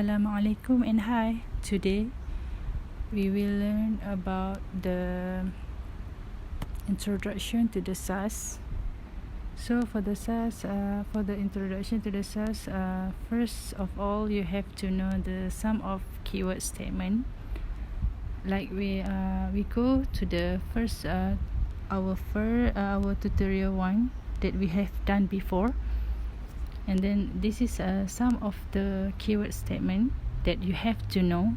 Assalamualaikum and hi. Today we will learn about the introduction to the SAS. So for the SAS, for the introduction to the SAS, first of all you have to know the sum of keyword statement. Like we go to the first our tutorial 1 that we have done before. And then this is some of the keyword statement that you have to know,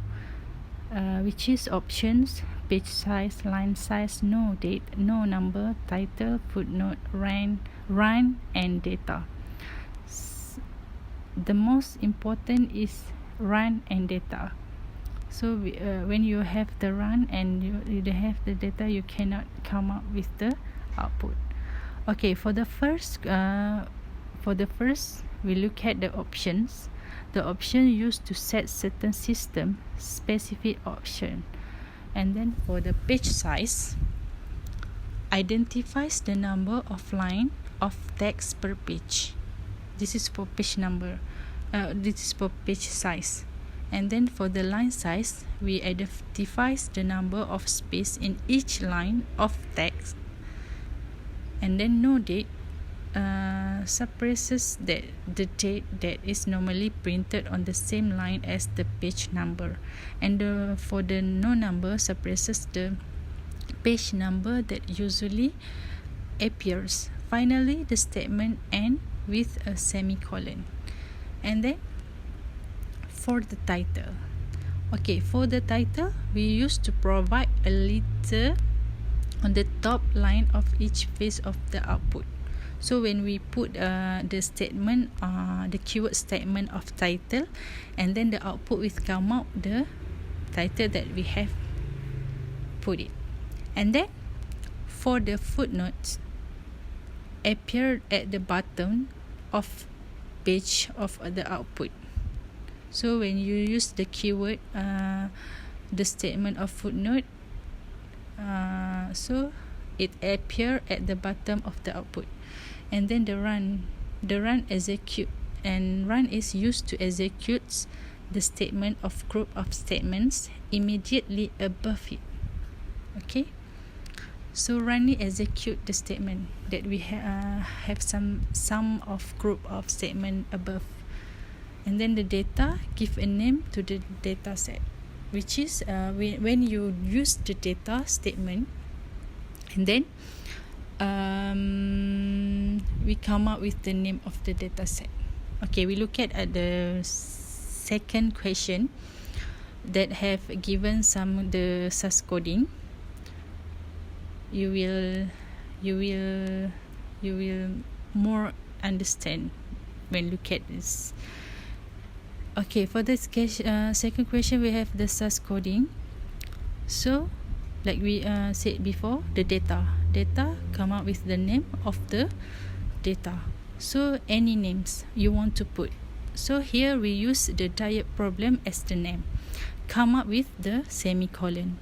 which is options, page size, line size, no date, no number, title, footnote, run and data. The most important is run and data. So when you have the run and you have the data, you cannot come up with the output. Okay, for the first we look at the options. The option used to set certain system specific option. And then for the page size, identifies the number of line of text per page. This is for page number. This is for page size. And then for the line size, we identifies the number of space in each line of text. And then no date suppresses the date that is normally printed on the same line as the page number, and for the no number suppresses the page number that usually appears. Finally, the statement ends with a semicolon. And then for the title, for the title we used to provide a letter on the top line of each phase of the output. So when we put the statement, the keyword statement of title, and then the output will come out the title that we have put it. And then for the footnotes, appear at the bottom of page of the output. So when you use the keyword, the statement of footnote, so it appear at the bottom of the output. And then the run execute, and run is used to execute the statement of group of statements immediately above it. Okay, so run execute the statement that we have some of group of statement above. And then the data, give a name to the data set, which is when you use the data statement, and then we come up with the name of the data set. Okay, we look at the second question that have given some the SAS coding. You will more understand when look at this. Okay, for this second question, we have the SAS coding. So like we said before, the data come up with the name of the data. So any names you want to put. So here we use the diet problem as the name, come up with the semicolon.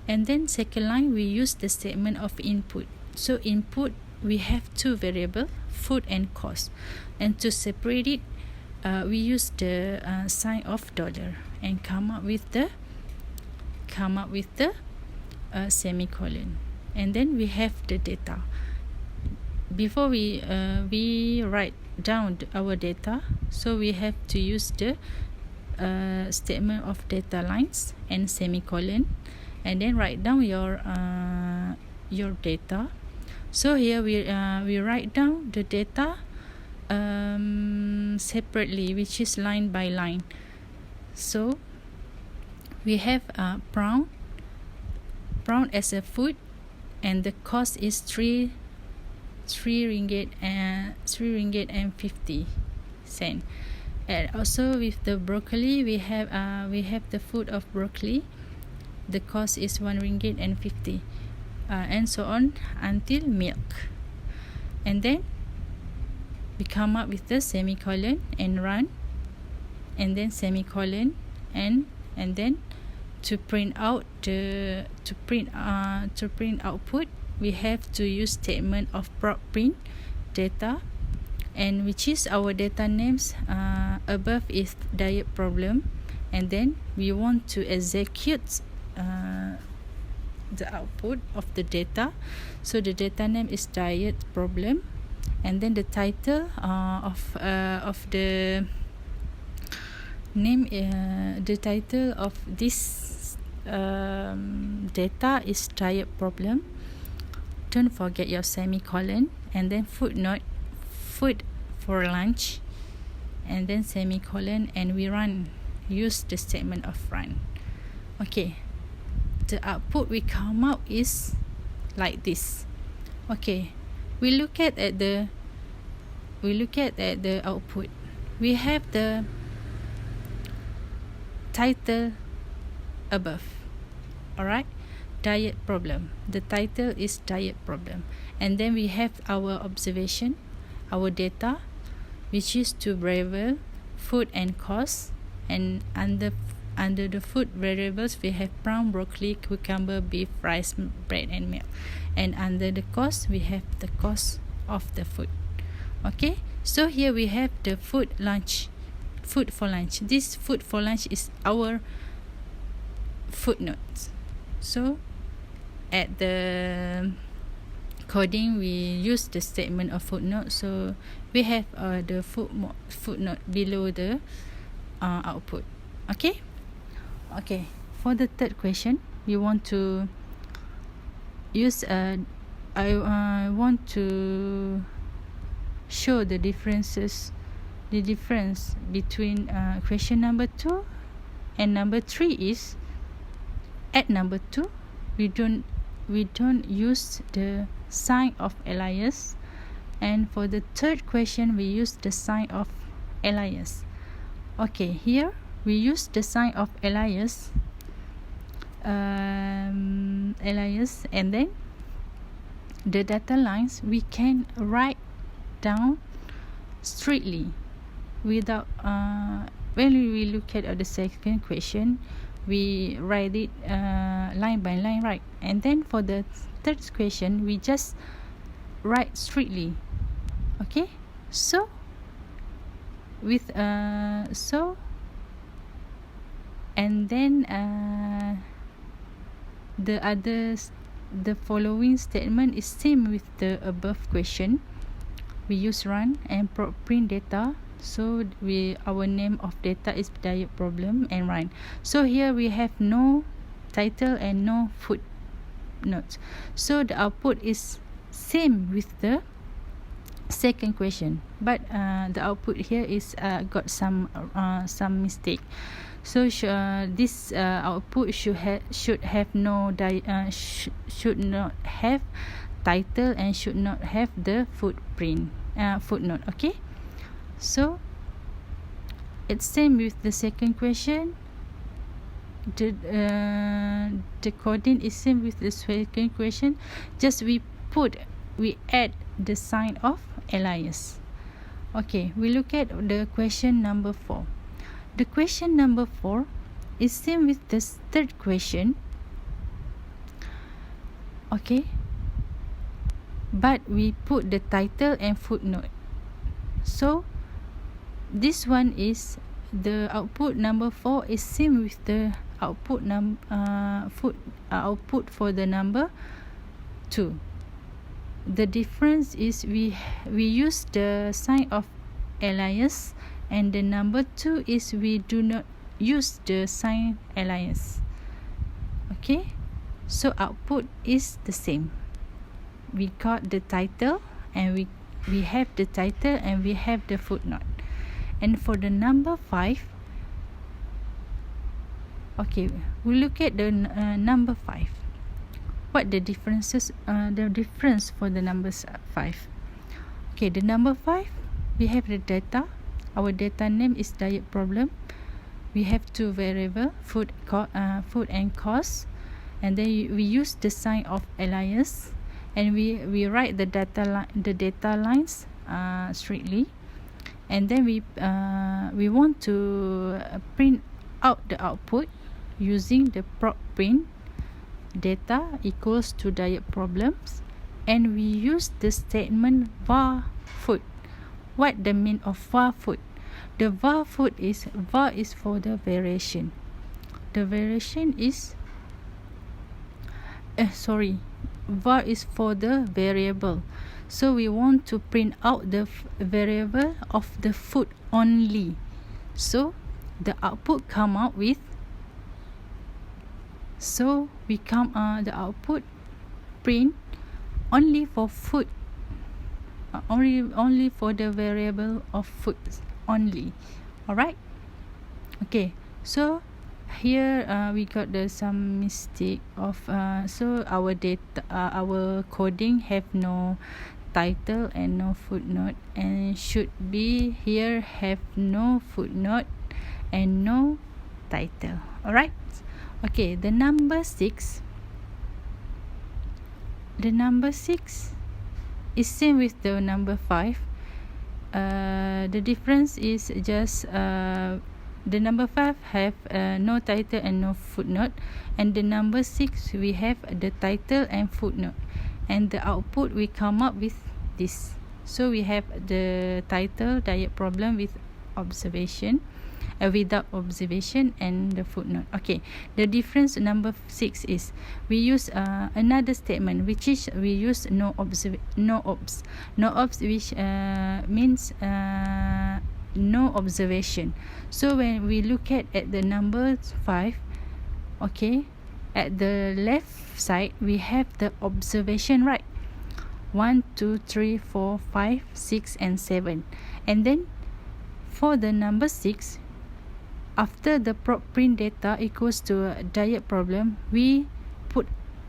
And then second line, we use the statement of input. So input, we have two variable, food and cost, and to separate it, we use the sign of dollar and come up with the semicolon. And then we have the data. Before we write down our data, so we have to use the statement of data lines and semicolon, and then write down your data. So here we write down the data separately, which is line by line. So we have prawn as a food, and the cost is 3 ringgit and 50 cents. And also with the broccoli, we have the food of broccoli, the cost is 1 ringgit and 50, and so on until milk. And then we come up with the semicolon and run, and then semicolon, and then to print out output, we have to use statement of print data, and which is our data names above is diet problem, and then we want to execute the output of the data. So the data name is diet problem, and then the title of the name, the title of this data is diet problem. Don't forget your semicolon, and then footnote, food for lunch, and then semicolon, and we run. Use the statement of run. Okay, the output we come out is like this. Okay, we look at the output. We have the title above. Alright, diet problem. The title is diet problem, and then we have our observation, our data, which is two variable, food and cost, and under the food variables we have prawn, broccoli, cucumber, beef, rice, bread and milk, and under the cost we have the cost of the food. Okay, so here we have the food for lunch. This food for lunch is our footnotes. So at the coding we use the statement of footnote, so we have the footnote below the output. Okay, for the third question, we want to use I want to show the difference between question number 2 and number 3 is, at number 2 we don't use the sign of alias, and for the third question we use the sign of alias. Okay, here we use the sign of alias, and then the data lines we can write down straightly without when we look at the second question, we write it line by line, right? And then for the third question we just write straightly. Okay, so with and then the following statement is same with the above question. We use run and print data, so our name of data is diet problem, and run. So here we have no title and no footnotes, so the output is same with the second question, but the output here is got some mistake. So this output should have no should not have title and should not have the footnote. Okay, so it's same with the second question. The coding is same with the second question, just we add the sign of alias. Okay, we look at the question number 4. The question number 4 is same with the third question. Okay, but we put the title and footnote. So this one is the output number 4 is same with the output output for the number 2. The difference is we use the sign of alias, and the number 2 is we do not use the sign alias. Okay, so output is the same. We got the title, and we have the title and we have the footnote. And for the number 5, okay, we look at the number 5. What the differences? The difference for the numbers 5. Okay, the number 5, we have the data. Our data name is diet problem. We have two variable, food and cost, and then we use the sign of alias, and we write the data lines straightly, and then we want to print out the output using the print data equals to diet problems, and we use the statement var food. What the mean of var food? The var is for the variation. The variation is var is for the variable. So we want to print out the variable of the food only. So the output come out with, the output print only for food, only for the variable of food only. Alright, okay, so here we got some mistake of so our data, our coding have no title and no footnote, and should be here have no footnote and no title. Alright, okay, the number 6 is same with the number 5. The difference is just the number 5 have no title and no footnote, and the number 6 we have the title and footnote, and the output we come up with this. So we have the title, diet problem with observation, without observation, and the footnote. Okay, the difference number 6 is we use another statement, which is we use no obs, which means no observation. So when we look at the number 5, okay, at the left side we have the observation, right? 1, 2, 3, 4, 5, 6 and 7. And then for the number 6, after the print data equals to a diet problem, we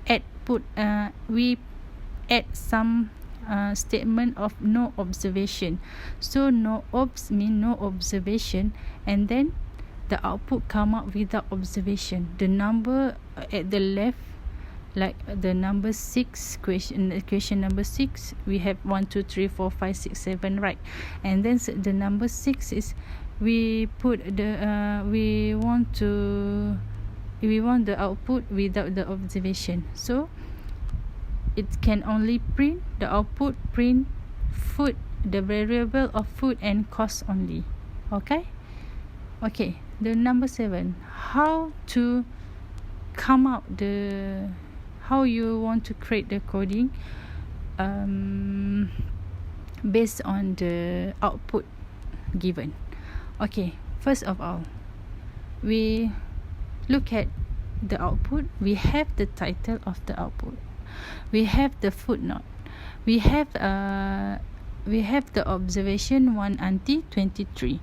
add some statement of no observation. So no obs mean no observation, and then the output come out without observation. The number at the left, like the number 6 question number 6, we have 1, 2, 3, 4, 5, 6, 7, right? And then the number 6 is we put the we want the output without the observation. So it can only print the output, print food, the variable of food and cost only. Okay, the number 7, how to come out the, how you want to create the coding based on the output given. Okay, first of all, we look at the output. We have the title of the output, we have the footnote, we have the observation 1 until 23,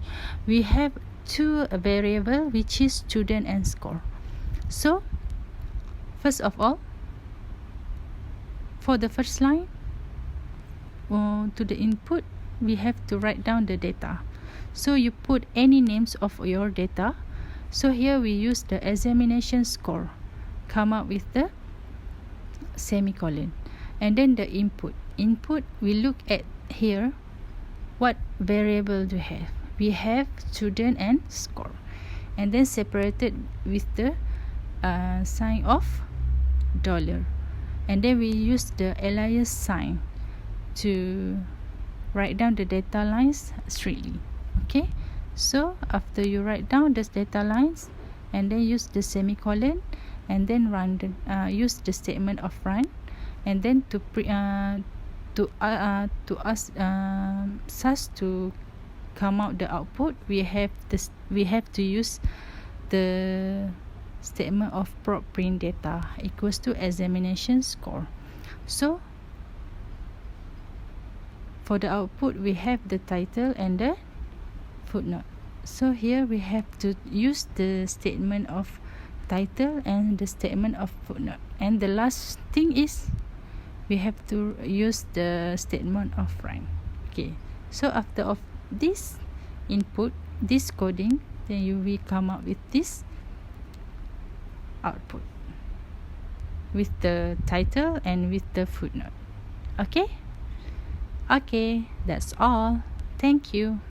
we have 2 variable, which is student and score. So first of all, for the first line, to the input, we have to write down the data. So you put any names of your data. So here we use the examination score, come up with the semicolon, and then the input we look at here, what variable do we have? We have student and score, and then separated with the sign of $, and then we use the alias sign to write down the data lines strictly. Okay, so after you write down the data lines, and then use the semicolon, and then use the statement of run, and then to ask SAS to come out the output, we have to use the statement of print data equals to examination score. So for the output, we have the title and the footnote. So here we have to use the statement of title and the statement of footnote, and the last thing is we have to use the statement of run. Okay, so after of this input, this coding, then we come up with this output with the title and with the footnote. Okay, that's all. Thank you.